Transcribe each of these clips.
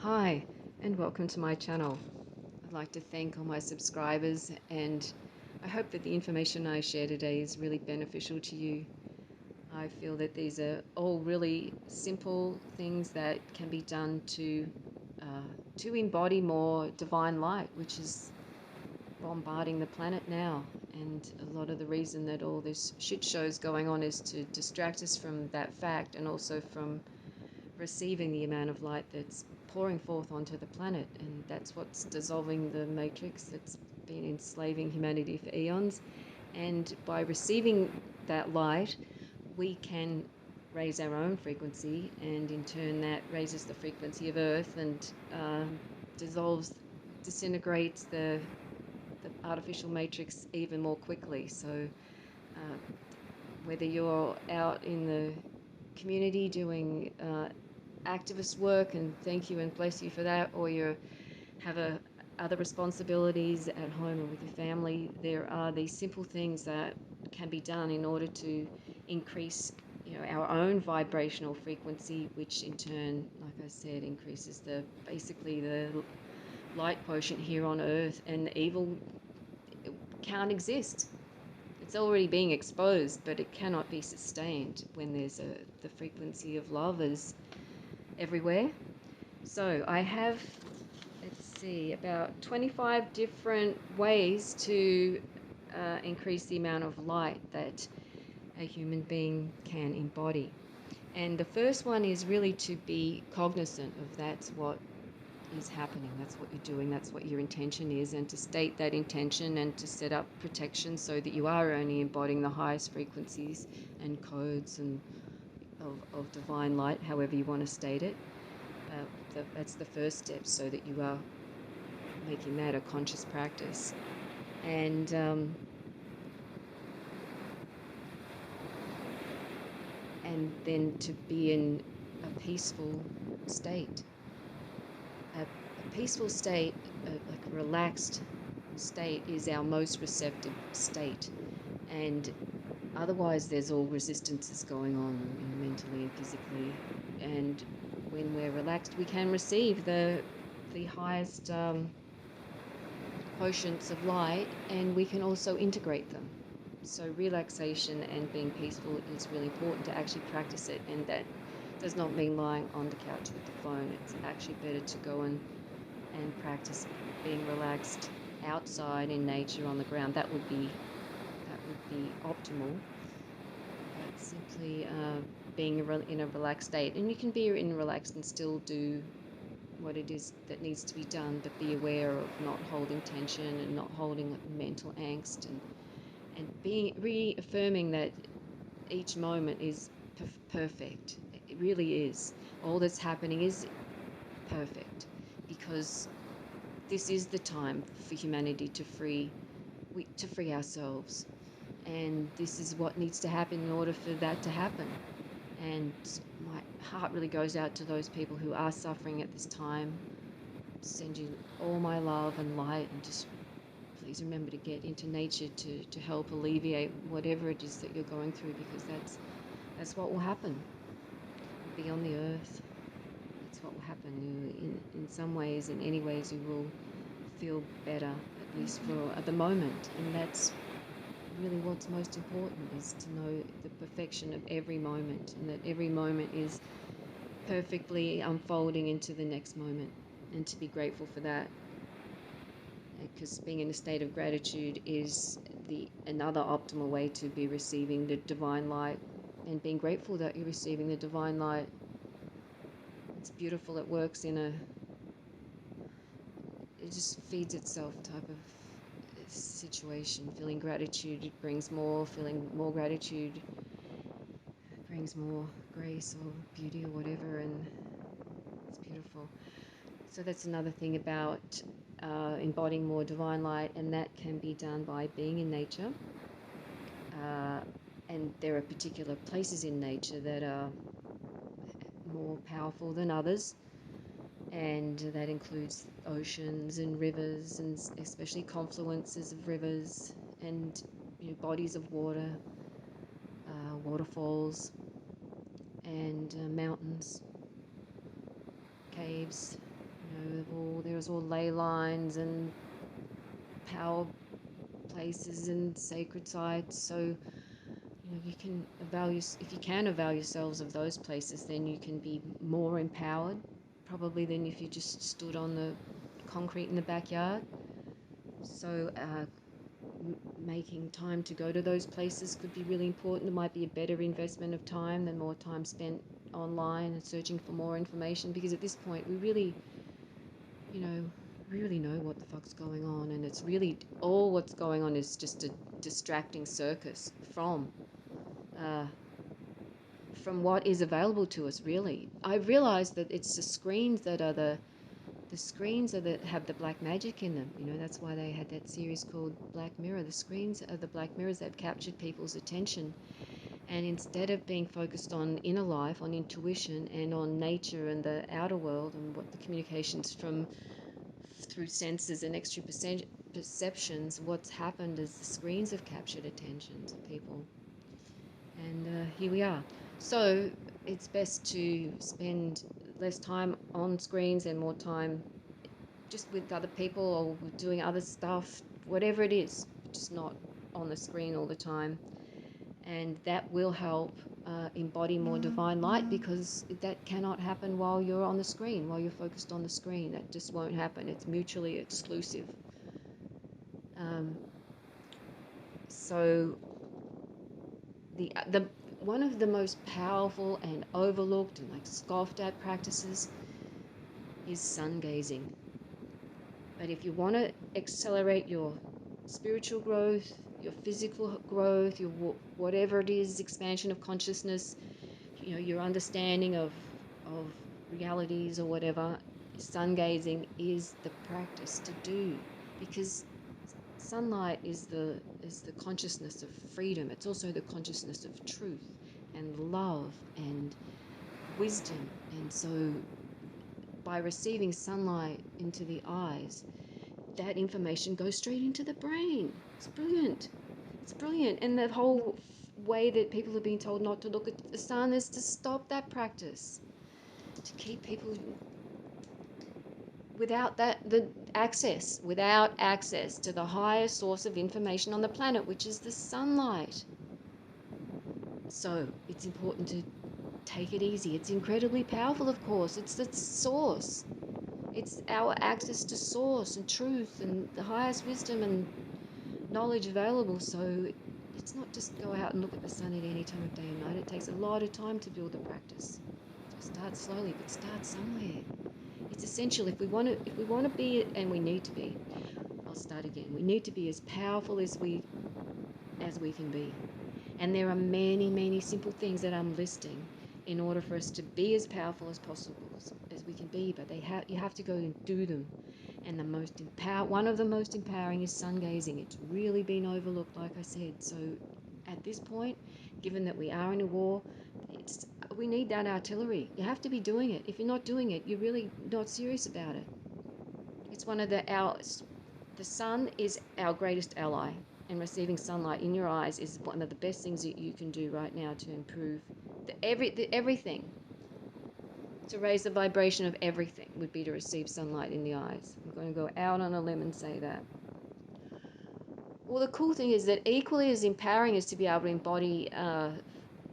Hi, and welcome to my channel. I'd like to thank all my subscribers, and I hope that the information I share today is really beneficial to you. I feel that these are all really simple things that can be done to embody more divine light, which is bombarding the planet now. And a lot of the reason that all this shit show is going on is to distract us from that fact, and also from receiving the amount of light that's pouring forth onto the planet. And that's what's dissolving the matrix that's been enslaving humanity for eons. And by receiving that light, we can raise our own frequency, and in turn that raises the frequency of Earth and disintegrates the artificial matrix even more quickly. So whether you're out in the community doing activist work, and thank you and bless you for that, or you have other responsibilities at home or with your family, there are these simple things that can be done in order to increase our own vibrational frequency, which in turn, like I said, increases basically the light quotient here on Earth, and the evil can't exist. It's already being exposed, but it cannot be sustained when the frequency of love is everywhere. So I have, let's see, about 25 different ways to increase the amount of light that a human being can embody. And the first one is really to be cognizant of that's what is happening, that's what you're doing, that's what your intention is, and to state that intention and to set up protection so that you are only embodying the highest frequencies and codes and of divine light, however you want to state it. That's the first step, so that you are making that a conscious practice. And then to be in a peaceful state. A peaceful state, like a relaxed state, is our most receptive state. And otherwise there's all resistances going on, mentally and physically. And when we're relaxed, we can receive the highest quotients of light, and we can also integrate them. So relaxation and being peaceful is really important to actually practice it, and that does not mean lying on the couch with the phone. It's actually better to go and practice being relaxed outside in nature on the ground. That would be optimal. But simply being in a relaxed state, and you can be in relaxed and still do what it is that needs to be done, but be aware of not holding tension and not holding mental angst, and being reaffirming that each moment is perfect. It really is. All that's happening is perfect, because this is the time for humanity to free ourselves, and this is what needs to happen in order for that to happen. And my heart really goes out to those people who are suffering at this time. Send you all my love and light, and just please remember to get into nature to help alleviate whatever it is that you're going through, because that's what will happen. Be on the earth. That's what will happen. In some ways, in any ways, you will feel better, at least for the moment. And that's really what's most important, is to know the perfection of every moment, and that every moment is perfectly unfolding into the next moment, and to be grateful for that. Because being in a state of gratitude is another optimal way to be receiving the divine light, and being grateful that you're receiving the divine light. It's beautiful. It works it just feeds itself type of situation. Feeling gratitude brings more. Feeling more gratitude brings more grace or beauty or whatever, and it's beautiful. So that's another thing about embodying more divine light, and that can be done by being in nature. And there are particular places in nature that are more powerful than others, and that includes oceans and rivers, and especially confluences of rivers, and bodies of water, waterfalls, and mountains, caves, there's all ley lines and power places and sacred sites. So you can if you can avail yourselves of those places, then you can be more empowered, probably, than if you just stood on the concrete in the backyard. So making time to go to those places could be really important. It might be a better investment of time than more time spent online and searching for more information, because at this point we really know what the fuck's going on, and it's really all what's going on is just a distracting circus from what is available to us. Really, I realized that it's the screens that are the screens that have the black magic in them. That's why they had that series called Black Mirror. The screens are the black mirrors that have captured people's attention, and instead of being focused on inner life, on intuition, and on nature and the outer world and what the communications through senses and extra perceptions, what's happened is the screens have captured attentions of people. And here we are. So it's best to spend less time on screens and more time just with other people or doing other stuff, whatever it is, just not on the screen all the time. And that will help embody more divine light, because that cannot happen while you're on the screen, while you're focused on the screen. That just won't happen. It's mutually exclusive. So the one of the most powerful and overlooked and scoffed at practices is sun gazing. But if you want to accelerate your spiritual growth, your physical growth, your whatever it is, expansion of consciousness, your understanding of realities or whatever, sun gazing is the practice to do, because sunlight is the consciousness of freedom. It's also the consciousness of truth and love and wisdom. And so by receiving sunlight into the eyes, that information goes straight into the brain. It's brilliant. It's brilliant. And the whole way that people are being told not to look at the sun is to stop that practice, to keep people without access to the highest source of information on the planet, which is the sunlight. So it's important to take it easy. It's incredibly powerful, of course. It's the source. It's our access to source and truth and the highest wisdom and knowledge available. So it's not just go out and look at the sun at any time of day and night. It takes a lot of time to build a practice. Start slowly, but start somewhere. It's essential if we want to be, and we need to be. I'll start again. We need to be as powerful as we can be. And there are many, many simple things that I'm listing in order for us to be as powerful as possible as we can be, but you have to go and do them. And one of the most empowering is sun gazing. It's really been overlooked, like I said. So at this point, given that we are in a war, we need that artillery. You have to be doing it. If you're not doing it, you're really not serious about it. It's one of the sun is our greatest ally, and receiving sunlight in your eyes is one of the best things that you can do right now to improve everything. To raise the vibration of everything would be to receive sunlight in the eyes. I'm going to go out on a limb and say that. Well, the cool thing is that equally as empowering as to be able to embody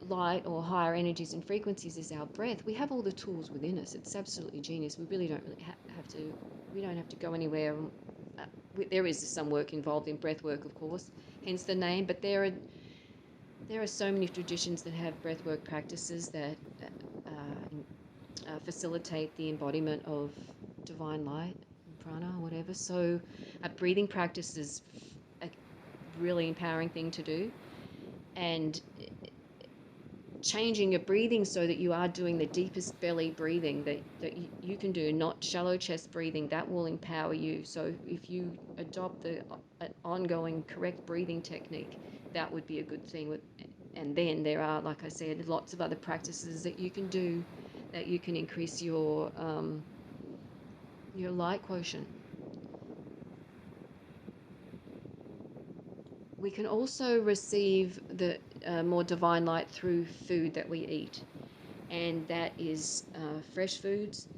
light or higher energies and frequencies is our breath. We have all the tools within us. It's absolutely genius. We really don't have to. We don't have to go anywhere. There is some work involved in breath work, of course, hence the name. But there are so many traditions that have breath work practices that facilitate the embodiment of divine light, prana, whatever. So a breathing practice is a really empowering thing to do, and changing your breathing so that you are doing the deepest belly breathing that you can do, not shallow chest breathing. That will empower you. So if you adopt the ongoing correct breathing technique, that would be a good thing. And then there are, like I said, lots of other practices that you can do that you can increase your light quotient. We can also receive the more divine light through food that we eat, and that is fresh foods,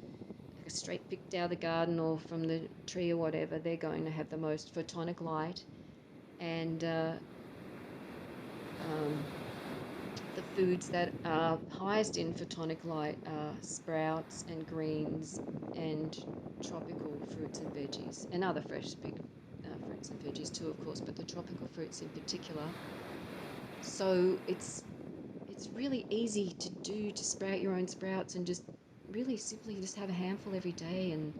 like a straight picked out of the garden or from the tree or whatever, they're going to have the most photonic light. And um, the foods that are highest in photonic light are sprouts and greens and tropical fruits and veggies, and other fresh big fruits and veggies too, of course, but the tropical fruits in particular. So it's really easy to do, to sprout your own sprouts, and just really simply just have a handful every day. And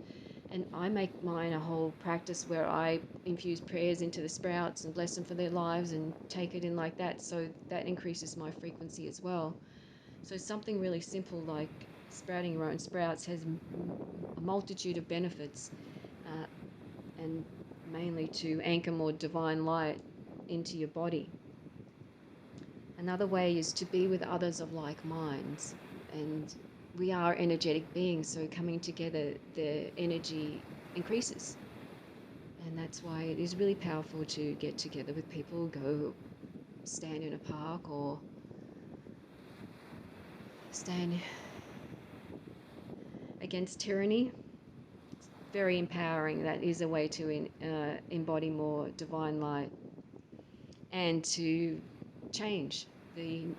I make mine a whole practice where I infuse prayers into the sprouts and bless them for their lives and take it in like that. So that increases my frequency as well. So something really simple like sprouting your own sprouts has a multitude of benefits, uh, and mainly to anchor more divine light into your body. Another way is to be with others of like minds. And we are energetic beings, so coming together, the energy increases. And that's why it is really powerful to get together with people, go stand in a park or stand against tyranny. It's very empowering. That is a way to embody more divine light and to change the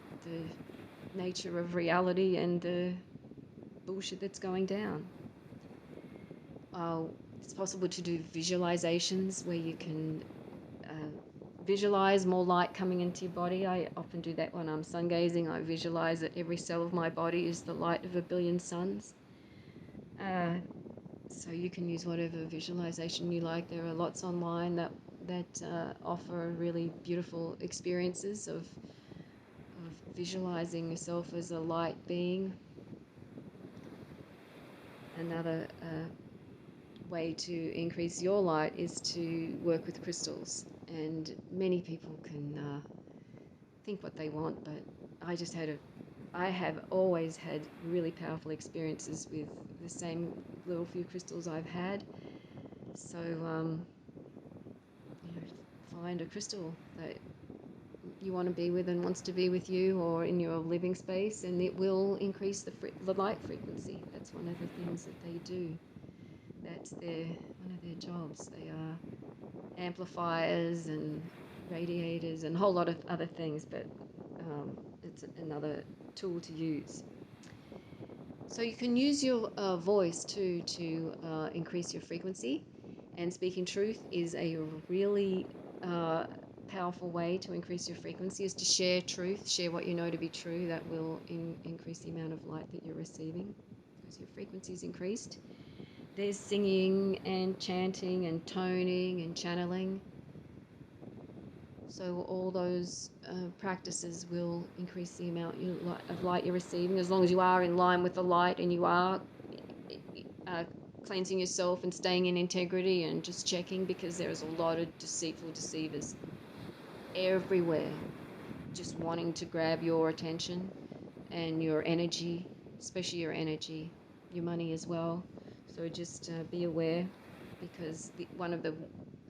nature of reality and the bullshit that's going down. It's possible to do visualizations where you can visualize more light coming into your body. I often do that when I'm sun gazing. I visualize that every cell of my body is the light of a billion suns. So you can use whatever visualization you like. There are lots online that offer really beautiful experiences of visualizing yourself as a light being. Another way to increase your light is to work with crystals. And many people can think what they want, but I have always had really powerful experiences with the same little few crystals I've had. So, find a crystal that you want to be with and wants to be with you or in your living space, and it will increase the light frequency. That's one of the things that they do. That's one of their jobs. They are amplifiers and radiators and a whole lot of other things, but it's another tool to use. So you can use your voice too to increase your frequency, and speaking truth is a really powerful way to increase your frequency, is to share truth, share what you know to be true. That will increase the amount of light that you're receiving because your frequency is increased. There's singing and chanting and toning and channeling. So all those practices will increase the amount of light you're receiving, as long as you are in line with the light and you are cleansing yourself and staying in integrity and just checking, because there's a lot of deceitful deceivers everywhere just wanting to grab your attention and your energy, especially your energy, your money as well. So just be aware, because one of the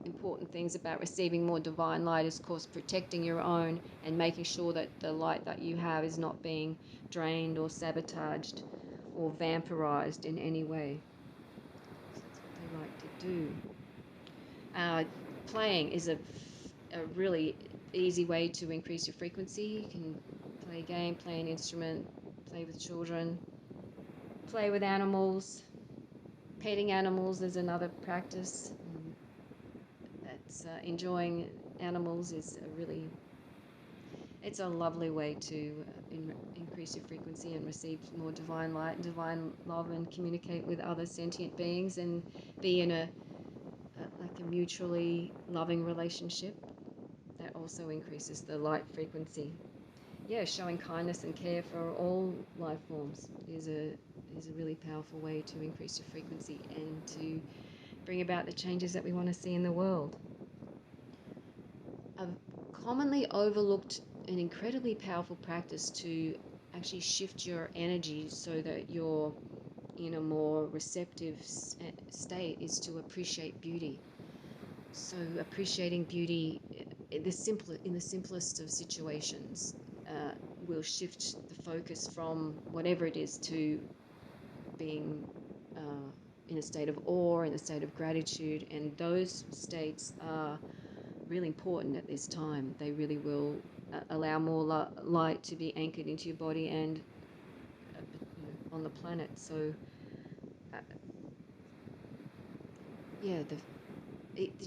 important things about receiving more divine light is, of course, protecting your own and making sure that the light that you have is not being drained or sabotaged or vampirized in any way. So that's what they like to do. Playing is a really easy way to increase your frequency. You can play a game, play an instrument, play with children, play with animals. Petting animals is another practice. That's enjoying animals is it's a lovely way to increase your frequency and receive more divine light and divine love, and communicate with other sentient beings and be in a mutually loving relationship. That also increases the light frequency. Yeah, showing kindness and care for all life forms is a really powerful way to increase your frequency and to bring about the changes that we want to see in the world. A commonly overlooked and incredibly powerful practice to actually shift your energy so that you're in a more receptive state is to appreciate beauty. So appreciating beauty in the simplest of situations will shift the focus from whatever it is to being in a state of awe, in a state of gratitude, and those states are really important at this time. They really will allow more light to be anchored into your body and on the planet. So, uh, yeah,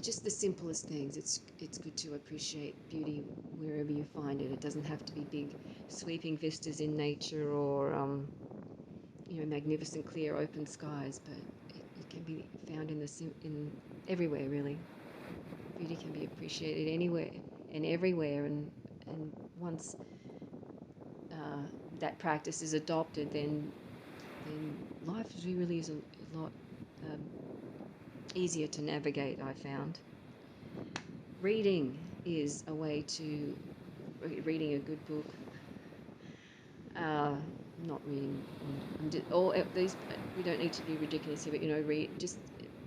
just the simplest things. It's good to appreciate beauty wherever you find it. It doesn't have to be big, sweeping vistas in nature or magnificent clear open skies, but it can be found in everywhere really. Beauty can be appreciated anywhere and everywhere, and once that practice is adopted, then life really is a lot easier to navigate, I found. Reading is a way to reading a good book. Not reading all these. We don't need to be ridiculous here, but read just.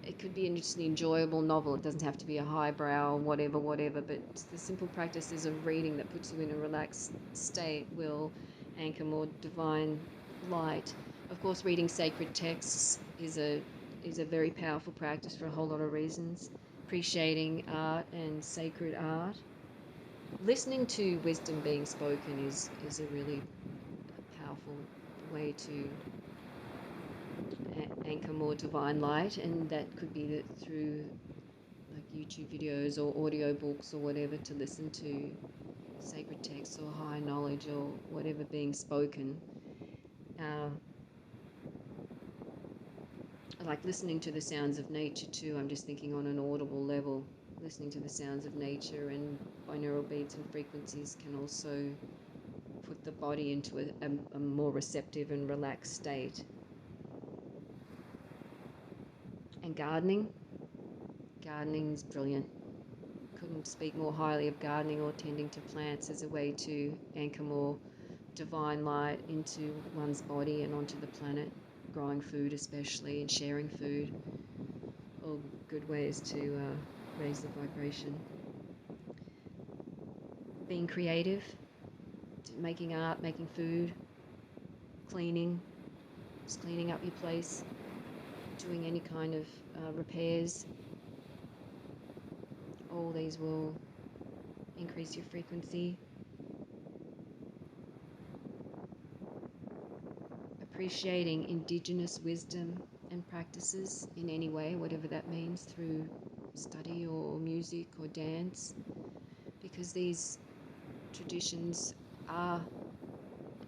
It could be just an enjoyable novel. It doesn't have to be a highbrow, whatever. But the simple practices of reading that puts you in a relaxed state will anchor more divine light. Of course, reading sacred texts is a very powerful practice for a whole lot of reasons. Appreciating art and sacred art. Listening to wisdom being spoken is a really powerful way to anchor more divine light, and that could be through like YouTube videos or audio books or whatever, to listen to sacred texts or high knowledge or whatever being spoken. Like listening to the sounds of nature too. I'm just thinking on an audible level, listening to the sounds of nature and binaural beats and frequencies can also put the body into a more receptive and relaxed state. And gardening is brilliant. Couldn't speak more highly of gardening or tending to plants as a way to anchor more divine light into one's body and onto the planet. Growing food especially, and sharing food, all good ways to raise the vibration. Being creative, making art, making food, cleaning, just cleaning up your place, doing any kind of repairs. All these will increase your frequency. Appreciating Indigenous wisdom and practices in any way, whatever that means, through study or music or dance, because these traditions are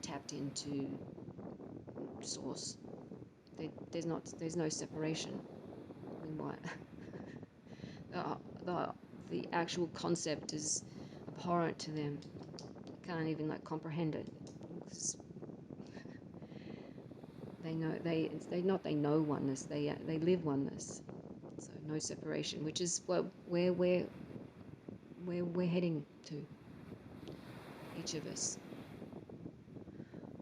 tapped into source. There's no separation. I mean, why? The actual concept is abhorrent to them. Can't even comprehend it, because they know oneness. They live oneness. So no separation, which is where we're heading to. Each of us,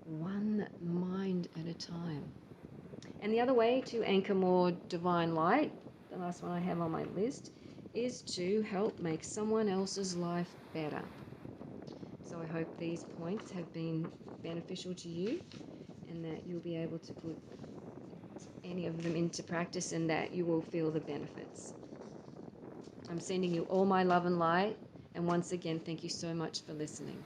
one mind at a time. And the other way to anchor more divine light, the last one I have on my list, is to help make someone else's life better. So I hope these points have been beneficial to you, and that you'll be able to put any of them into practice, and that you will feel the benefits. I'm sending you all my love and light, and once again, thank you so much for listening.